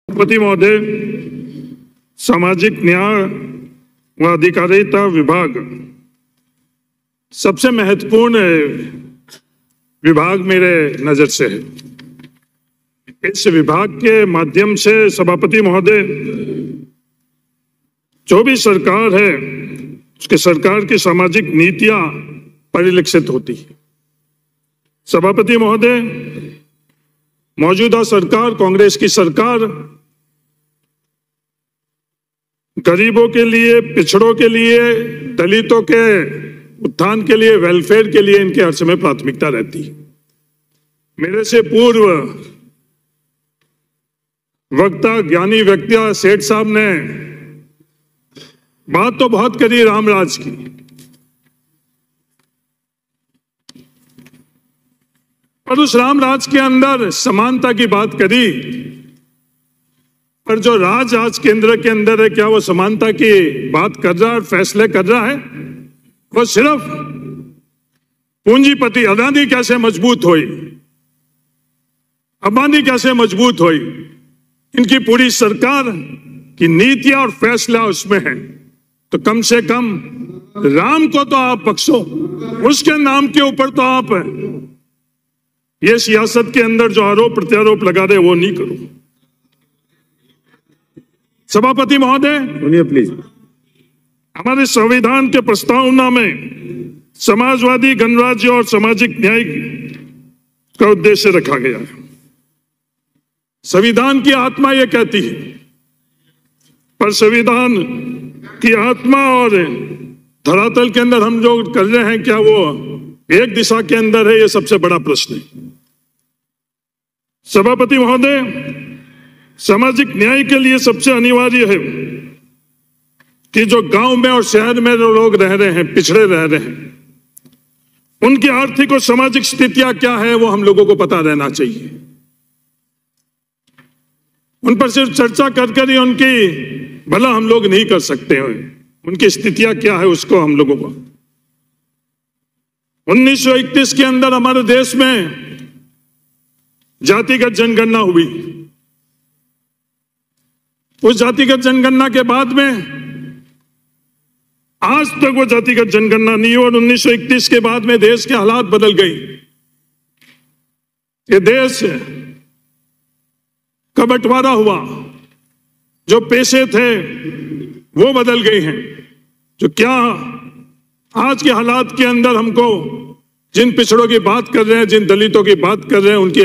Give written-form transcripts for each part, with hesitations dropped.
सभापति महोदय, सामाजिक न्याय व अधिकारिता विभाग सबसे महत्वपूर्ण विभाग मेरे नजर से है। इस विभाग के माध्यम से सभापति महोदय, जो भी सरकार है उसके सरकार की सामाजिक नीतियां परिलक्षित होती है। सभापति महोदय, मौजूदा सरकार, कांग्रेस की सरकार गरीबों के लिए, पिछड़ों के लिए, दलितों के उत्थान के लिए, वेलफेयर के लिए इनके हर समय प्राथमिकता रहती है। मेरे से पूर्व वक्ता ज्ञानी व्यक्ति सेठ साहब ने बात तो बहुत करी रामराज की, पर उस रामराज के अंदर समानता की बात करी, पर जो राज आज केंद्र के अंदर है, क्या वो समानता की बात कर रहा है, फैसले कर रहा है? वो सिर्फ पूंजीपति अदानी कैसे मजबूत हुई, अंबानी कैसे मजबूत हुई, इनकी पूरी सरकार की नीतियां और फैसला उसमें है। तो कम से कम राम को तो आप बख्शो, उसके नाम के ऊपर तो आप ये सियासत के अंदर जो आरोप प्रत्यारोप लगा रहे वो नहीं करो। सभापति महोदय, सुनिए प्लीज। हमारे संविधान के प्रस्तावना में समाजवादी गणराज्य और सामाजिक न्याय का उद्देश्य रखा गया है। संविधान की आत्मा ये कहती है, पर संविधान की आत्मा और धरातल के अंदर हम जो कर रहे हैं, क्या वो एक दिशा के अंदर है? ये सबसे बड़ा प्रश्न है। सभापति महोदय, सामाजिक न्याय के लिए सबसे अनिवार्य है कि जो गांव में और शहर में जो लोग रह रहे हैं, पिछड़े रह रहे हैं, उनकी आर्थिक और सामाजिक स्थितियां क्या है वो हम लोगों को पता रहना चाहिए। उन पर सिर्फ चर्चा कर ही उनकी भला हम लोग नहीं कर सकते हैं। उनकी स्थितियां क्या है उसको हम लोगों को 1931 के अंदर हमारे देश में जातिगत जनगणना हुई। उस जातिगत जनगणना के बाद में आज तक वो जातिगत जनगणना नहीं हुई, और 1931 के बाद में देश के हालात बदल गई। ये देश का बंटवारा हुआ, जो पेशे थे वो बदल गए हैं। जो क्या आज के हालात के अंदर हमको जिन पिछड़ों की बात कर रहे हैं, जिन दलितों की बात कर रहे हैं, उनकी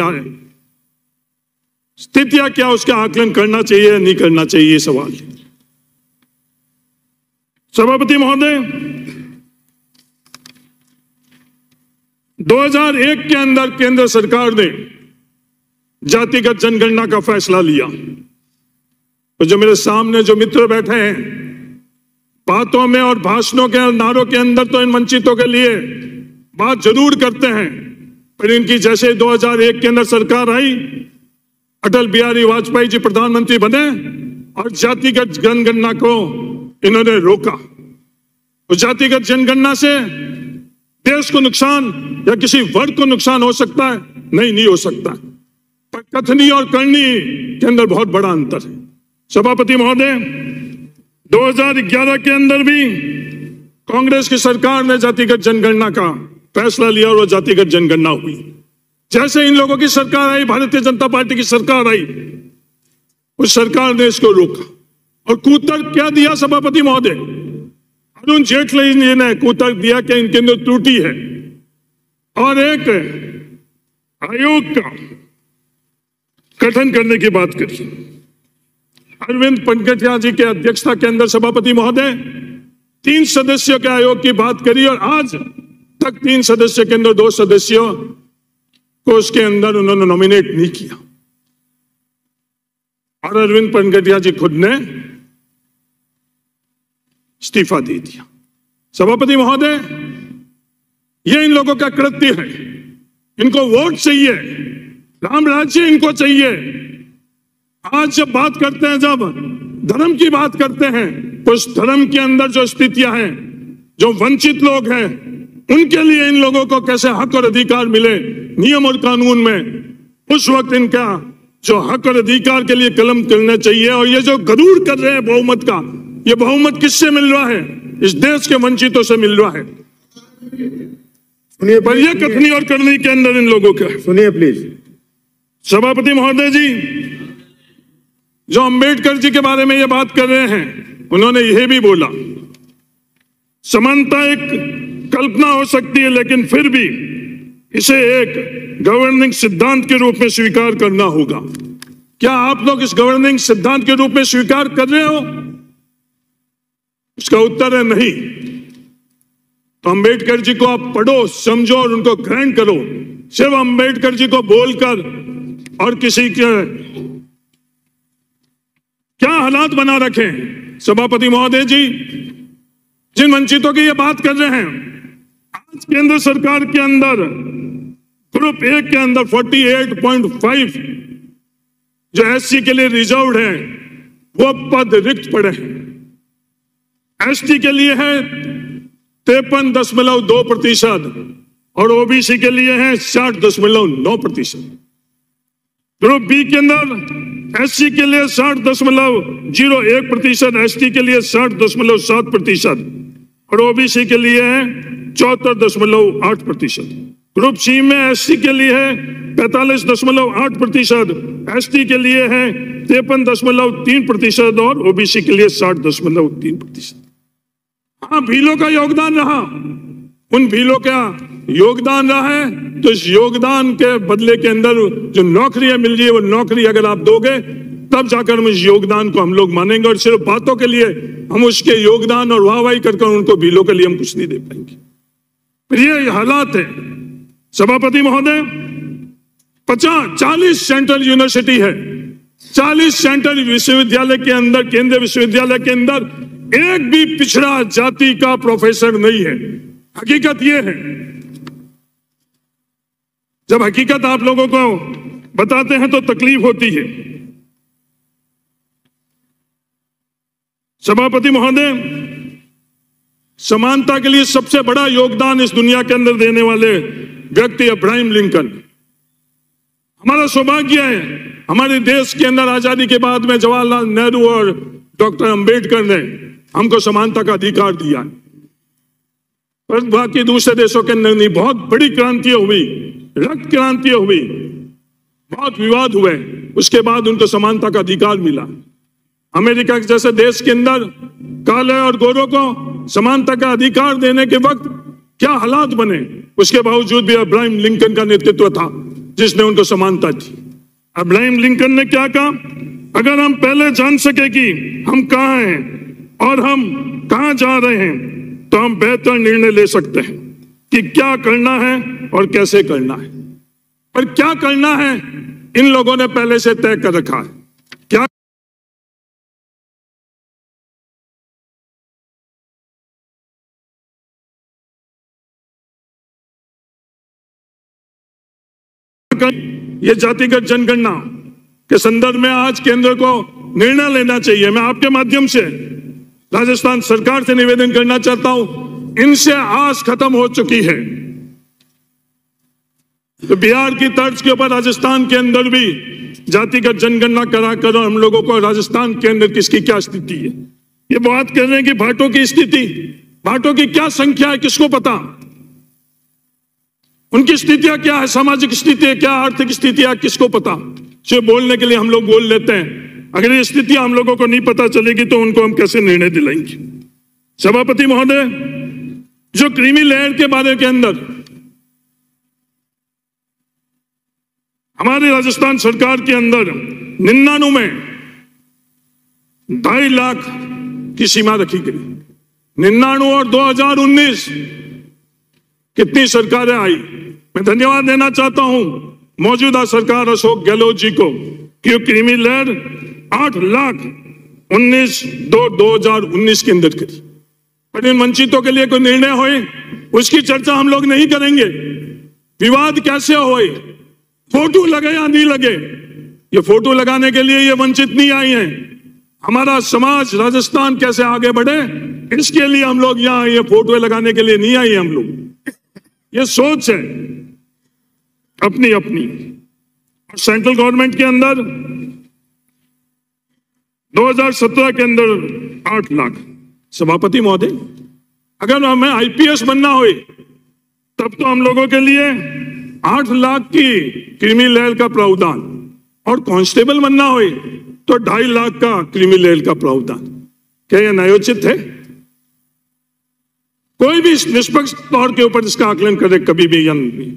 स्थितियां क्या, उसका आकलन करना चाहिए या नहीं करना चाहिए, सवाल। सभापति महोदय, 2001 के अंदर केंद्र सरकार ने जातिगत जनगणना का फैसला लिया। तो जो मेरे सामने जो मित्र बैठे हैं, बातों में और भाषणों के नारों के अंदर तो इन वंचितों के लिए बात जरूर करते हैं, पर इनकी जैसे 2001 के अंदर सरकार आई, अटल बिहारी वाजपेयी जी प्रधानमंत्री बने और जातिगत जनगणना को इन्होंने रोका। उस जातिगत जनगणना से देश को नुकसान या किसी वर्ग को नुकसान हो सकता है? नहीं हो सकता। पर कथनी और करनी के अंदर बहुत बड़ा अंतर है। सभापति महोदय, 2011 के अंदर भी कांग्रेस की सरकार ने जातिगत जनगणना का फैसला लिया और वो जातिगत जनगणना हुई। जैसे इन लोगों की सरकार आई, भारतीय जनता पार्टी की सरकार आई, उस सरकार ने इसको रोका। और कूतर्क क्या दिया सभापति महोदय? अरुण जेटली जी ने कूतर्क दिया कि इनके अंदर त्रुटि है, और एक आयोग का गठन करने की बात करी। अरविंद पंकटिया जी के अध्यक्षता के अंदर सभापति महोदय 3 सदस्यों के आयोग की बात करी, और आज तक 3 सदस्यों के अंदर 2 सदस्यों को उसके अंदर उन्होंने नॉमिनेट नहीं किया, और अरविंद पंकटिया जी खुद ने इस्तीफा दे दिया। सभापति महोदय, ये इन लोगों का कृत्य है। इनको वोट चाहिए, राम राज्य इनको चाहिए। आज जब बात करते हैं, जब धर्म की बात करते हैं, तो उस धर्म के अंदर जो स्थितियां हैं, जो वंचित लोग हैं, उनके लिए इन लोगों को कैसे हक और अधिकार मिले नियम और कानून में, उस वक्त इनका जो हक और अधिकार के लिए कलम करना चाहिए। और ये जो गरूर कर रहे हैं बहुमत का, ये बहुमत किससे मिल रहा है? इस देश के वंचितों से मिल रहा है। सुनिए, पर ये कथनी और करनी के अंदर इन लोगों का। सुनिए प्लीज। सभापति महोदय जी, जो अंबेडकर जी के बारे में ये बात कर रहे हैं, उन्होंने यह भी बोला समानता एक कल्पना हो सकती है, लेकिन फिर भी इसे एक गवर्निंग सिद्धांत के रूप में स्वीकार करना होगा। क्या आप लोग इस गवर्निंग सिद्धांत के रूप में स्वीकार कर रहे हो? इसका उत्तर है नहीं। तो अंबेडकर जी को आप पढ़ो, समझो और उनको ग्रहण करो। सिर्फ अंबेडकर जी को बोलकर और किसी के क्या हालात बना रखे। सभापति महोदय जी, जिन वंचितों की ये बात कर रहे हैं, आज केंद्र सरकार के अंदर ग्रुप ए के अंदर 48.5 जो एससी के लिए रिजर्व्ड है, वो पद रिक्त पड़े हैं। एसटी के लिए है 53.2% और ओबीसी के लिए है 60.9%। ग्रुप बी के अंदर एससी के लिए 60.01%, एसटी के लिए 60.7% और ओबीसी के लिए है 74.8%। ग्रुप सी में एससी के लिए है 45.8%, एसटी के लिए है 53.3% और ओबीसी के लिए 60.3%। हाँ, भीलों का योगदान रहा, उन भीलों का योगदान रहा है। तो इस योगदान के बदले के अंदर जो नौकरियां मिल रही है, वो नौकरी अगर आप दोगे तब जाकर हम इस योगदान को हम लोग मानेंगे। और सिर्फ बातों के लिए हम उसके योगदान और वाहवाही करके उनको भीलों के लिए हम कुछ नहीं दे पाएंगे। ये हालात है सभापति महोदय। 40 सेंट्रल यूनिवर्सिटी है, 40 सेंट्रल विश्वविद्यालय के अंदर, केंद्रीय विश्वविद्यालय के अंदर एक भी पिछड़ा जाति का प्रोफेसर नहीं है। हकीकत यह है, जब हकीकत आप लोगों को बताते हैं तो तकलीफ होती है। सभापति महोदय, समानता के लिए सबसे बड़ा योगदान इस दुनिया के अंदर देने वाले व्यक्ति अब्राहम लिंकन। हमारा सौभाग्य है, हमारे देश के अंदर आजादी के बाद में जवाहरलाल नेहरू और डॉक्टर अंबेडकर ने हमको समानता का अधिकार दिया। पर बाकी दूसरे देशों के अंदर नहीं। बहुत बड़ी क्रांतियां हुई, रक्त क्रांतियां हुई, बहुत विवाद हुए, उसके बाद उनको समानता का अधिकार मिला। अमेरिका के जैसे देश के अंदर काले और गोरों को समानता का अधिकार देने के वक्त क्या हालात बने, उसके बावजूद भी अब्राहम लिंकन का नेतृत्व था जिसने उनको समानता दी। अब्राहम लिंकन ने क्या कहा? अगर हम पहले जान सके कि हम कहाँ हैं और हम कहाँ जा रहे हैं, तो हम बेहतर निर्णय ले सकते हैं कि क्या करना है और कैसे करना है। पर क्या करना है इन लोगों ने पहले से तय कर रखा है। क्या ये जातिगत जनगणना के संदर्भ में आज केंद्र को निर्णय लेना चाहिए। मैं आपके माध्यम से राजस्थान सरकार से निवेदन करना चाहता हूं, इनसे आस खत्म हो चुकी है। तो बिहार की तर्ज के ऊपर राजस्थान के अंदर भी जातिगत जनगणना करा कर हम लोगों को राजस्थान के अंदर किसकी क्या स्थिति है। ये बात कर रहे हैं कि भाटों की स्थिति, भाटों की क्या संख्या है, किसको पता? उनकी स्थितियां क्या है, सामाजिक स्थिति क्या, आर्थिक स्थिति किसको पता? सिर्फ बोलने के लिए हम लोग बोल लेते हैं। अगर ये स्थितियां हम लोगों को नहीं पता चलेगी तो उनको हम कैसे निर्णय दिलाएंगे? सभापति महोदय, जो क्रीमी लेयर के बारे के अंदर हमारी राजस्थान सरकार के अंदर 99 में 2.5 लाख की सीमा रखी गई। 99 और 2019 कितनी सरकारें आई। मैं धन्यवाद देना चाहता हूं मौजूदा सरकार अशोक गहलोत जी को कि क्रीमी लेयर 8 लाख 2019 के अंदर करी। पर इन वंचितों के लिए कोई निर्णय होए उसकी चर्चा हम लोग नहीं करेंगे। विवाद कैसे होए, फोटो लगे या नहीं लगे, ये फोटो लगाने के लिए ये वंचित नहीं आई हैं। हमारा समाज राजस्थान कैसे आगे बढ़े, इसके लिए हम लोग यहाँ ये फोटो लगाने के लिए नहीं आए। हम लोग ये सोच है अपनी अपनी। और सेंट्रल गवर्नमेंट के अंदर 2017 के अंदर 8 लाख। सभापति महोदय, अगर हमें आईपीएस बनना हो तब तो हम लोगों के लिए 8 लाख की क्रीमी लेयर का प्रावधान, और कांस्टेबल बनना हो तो 2.5 लाख का क्रीमी लेयर का प्रावधान। क्या यह न्यायोचित है? कोई भी निष्पक्ष तौर के ऊपर इसका आकलन करे कभी भी या नहीं।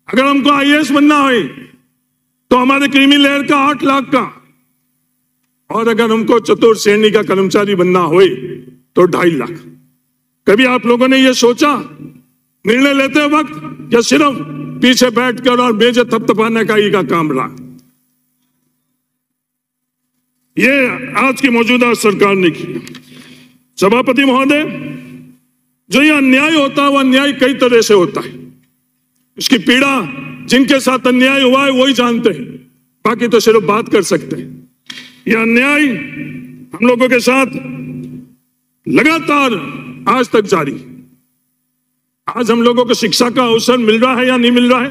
अगर हमको आईएएस बनना हो तो हमारे क्रीमी लेयर का 8 लाख का, और अगर हमको चतुर्थ श्रेणी का कर्मचारी बनना हो तो 2.5 लाख। कभी आप लोगों ने यह सोचा निर्णय लेते वक्त, या सिर्फ पीछे बैठकर और मेजे थपथपाने का ही का काम रहा? ये आज की मौजूदा सरकार ने किया। सभापति महोदय, जो ये अन्याय होता है वो अन्याय कई तरह से होता है। उसकी पीड़ा जिनके साथ अन्याय हुआ है वही जानते हैं, बाकी तो सिर्फ बात कर सकते हैं। यह अन्याय हम लोगों के साथ लगातार आज तक जारी। आज हम लोगों को शिक्षा का अवसर मिल रहा है या नहीं मिल रहा है?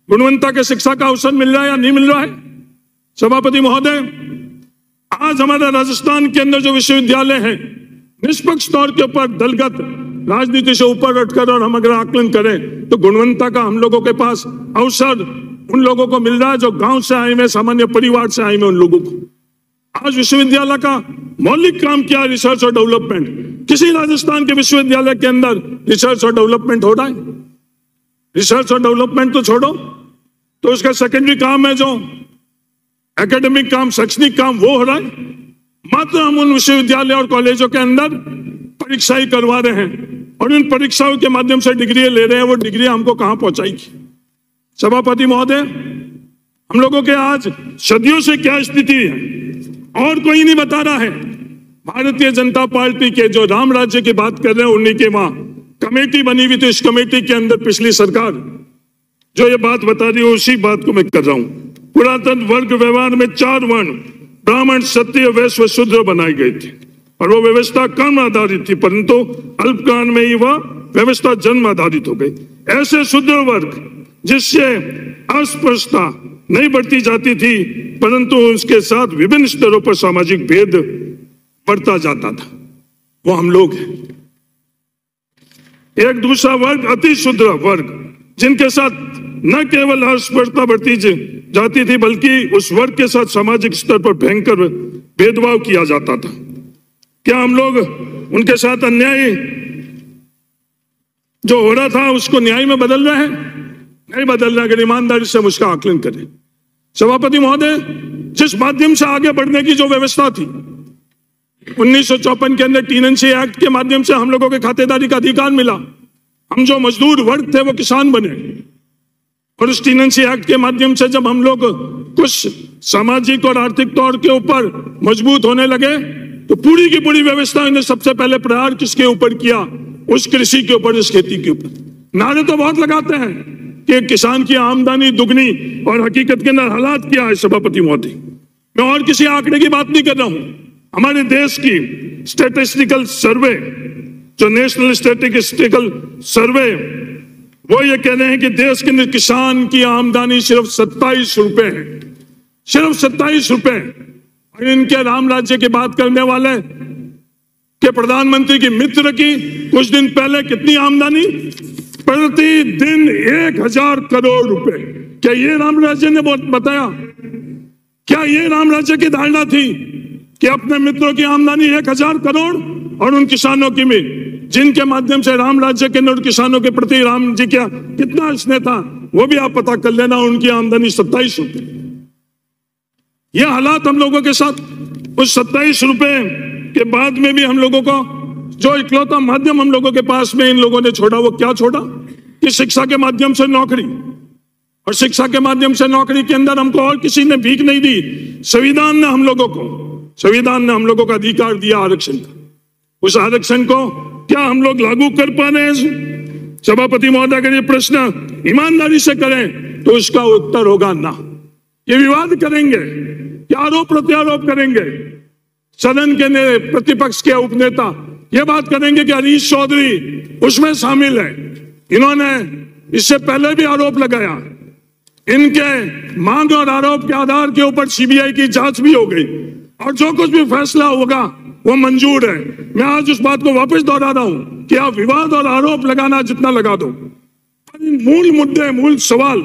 गुणवत्ता के शिक्षा का अवसर मिल रहा है या नहीं मिल रहा है? सभापति महोदय, आज हमारे राजस्थान के अंदर जो विश्वविद्यालय है, निष्पक्ष तौर के ऊपर दलगत राजनीति से ऊपर उठकर और हम अगर आकलन करें तो गुणवत्ता का हम लोगों के पास अवसर उन लोगों को मिल रहा है जो गांव से आए हुए, सामान्य परिवार से आए हुए उन लोगों को। आज विश्वविद्यालय का मौलिक काम क्या है? रिसर्च और डेवलपमेंट। किसी राजस्थान के विश्वविद्यालय के अंदर रिसर्च और डेवलपमेंट हो रहा है? रिसर्च और डेवलपमेंट तो छोड़ो, तो उसका सेकेंडरी काम है जो एकेडमिक काम, शैक्षणिक काम, वो हो रहा है। मात्र हम उन विश्वविद्यालय और कॉलेजों के अंदर परीक्षाएं करवा रहे हैं और इन परीक्षाओं के माध्यम से डिग्री ले रहे हैं। वो डिग्री हमको कहां पहुंचाएगी? सभापति महोदय, हम लोगों के आज सदियों से क्या स्थिति है और कोई नहीं बता रहा है। भारतीय जनता पार्टी के जो राम राज्य की बात कर रहे हैं, उन्हीं के वहां कमेटी बनी हुई थी। इस कमेटी के अंदर पिछली सरकार जो ये बात बता रही है उसी बात को मैं कर रहा हूं। पुरातन वर्ग व्यवहार में 4 वर्ण ब्राह्मण, क्षत्रिय, वैश्य व शूद्र बनाई गई थी और वो व्यवस्था कर्म आधारित थी, परंतु अल्पकाल में ही वह व्यवस्था जन्म आधारित हो गई। ऐसे शूद्र वर्ग जिससे अस्पृश्यता नहीं बढ़ती जाती थी, परंतु उसके साथ विभिन्न स्तरों पर सामाजिक भेद बढ़ता जाता था, वो हम लोग हैं। एक दूसरा वर्ग अति शूद्र वर्ग, जिनके साथ न केवल अस्पृश्यता बढ़ती जाती थी बल्कि उस वर्ग के साथ सामाजिक स्तर पर भयंकर भेदभाव किया जाता था। क्या हम लोग उनके साथ अन्याय जो हो रहा था उसको न्याय में बदल रहे हैं? नहीं बदल रहे। अगर ईमानदारी से हम उसका आकलन करें। सभापति महोदय, जिस माध्यम से आगे बढ़ने की जो व्यवस्था थी 1954 के अंदर टीएनसी एक्ट के माध्यम से हम लोगों के खातेदारी का अधिकार मिला। हम जो मजदूर वर्ग थे वो किसान बने, और उस टीएनसी एक्ट के माध्यम से जब हम लोग कुछ सामाजिक और आर्थिक तौर के ऊपर मजबूत होने लगे तो पूरी की पूरी व्यवस्था ने सबसे पहले प्रहार किसके ऊपर किया? उस कृषि के ऊपर, उस खेती के ऊपर। नारे तो बहुत लगाते हैं कि किसान की आमदनी दुगनी, और हकीकत के अंदर हालात क्या है? सभापति महोदय, मैं और किसी आंकड़े की बात नहीं कर रहा हूं। हमारे देश की स्टैटिस्टिकल सर्वे, जो नेशनल स्टैटिस्टिकल सर्वे, वो ये कह रहे हैं कि देश के किसान की आमदनी सिर्फ 27 रुपए है, सिर्फ 27 रुपए। और इनके राम राज्य की बात करने वाले के प्रधानमंत्री की मित्र की कुछ दिन पहले कितनी आमदनी? प्रतिदिन 1000 करोड़ रुपए। क्या ये राम राज्य ने बताया? क्या ये राम राज्य की धारणा थी कि अपने मित्रों की आमदनी 1000 करोड़ और उन किसानों की भी, जिनके माध्यम से राम राज्य के अंदर किसानों के प्रति राम जी का कितना स्नेह था, वो भी आप पता कर लेना। उनकी आमदनी 27 रुपए। ये हालात हम लोगों के साथ। उस 27 रुपए के बाद में भी हम लोगों को जो इकलौता माध्यम हम लोगों के पास में इन लोगों ने छोड़ा, वो क्या छोड़ा? कि शिक्षा के माध्यम से नौकरी। और शिक्षा के माध्यम से नौकरी के अंदर हमको और किसी ने भीख नहीं दी। संविधान ने हम लोगों को अधिकार दिया आरक्षण का। उस आरक्षण को क्या हम लोग लागू कर पा रहे हैं? सभापति महोदय, अगर ये प्रश्न ईमानदारी से करें तो इसका उत्तर होगा ना। ये विवाद करेंगे, क्या आरोप प्रत्यारोप करेंगे। सदन के प्रतिपक्ष के उपनेता ये बात करेंगे कि हरीश चौधरी उसमें शामिल है। इन्होंने इससे पहले भी आरोप लगाया, इनके मांग और आरोप के आधार के ऊपर सीबीआई की जांच भी हो गई और जो कुछ भी फैसला होगा वो मंजूर है। मैं आज उस बात को वापस दोहरा रहा हूं कि आप विवाद और आरोप लगाना जितना लगा दो, मूल मुद्दे, मूल सवाल